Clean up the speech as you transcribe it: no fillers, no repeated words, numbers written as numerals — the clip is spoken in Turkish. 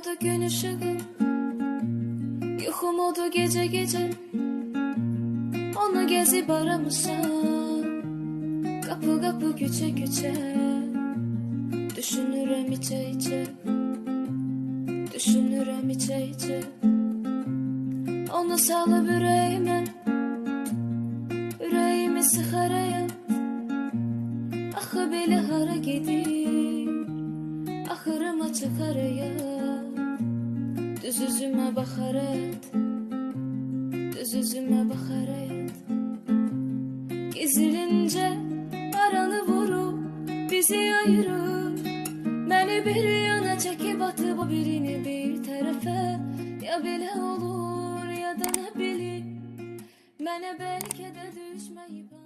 umudu gün ışığı, yok umudu gece gece. Onu gezip aramışam, kapı kapı küçe küçe. Düşünürüm içe içe, düşünürüm içe içe. Onu salıp yüreğimi sıxar hayat. Axı belə hara gedir, axırıma çıxar hayat. Düz üzümə baxar hayat, düz üzümə baxar hayat. Gizlincə aranı vurub bizi ayırır. Məni bir yana çəkib atıb o birini bir tərəfə. Ya belə olur ya da nə bilim, mənə bəlkə də düşməyib.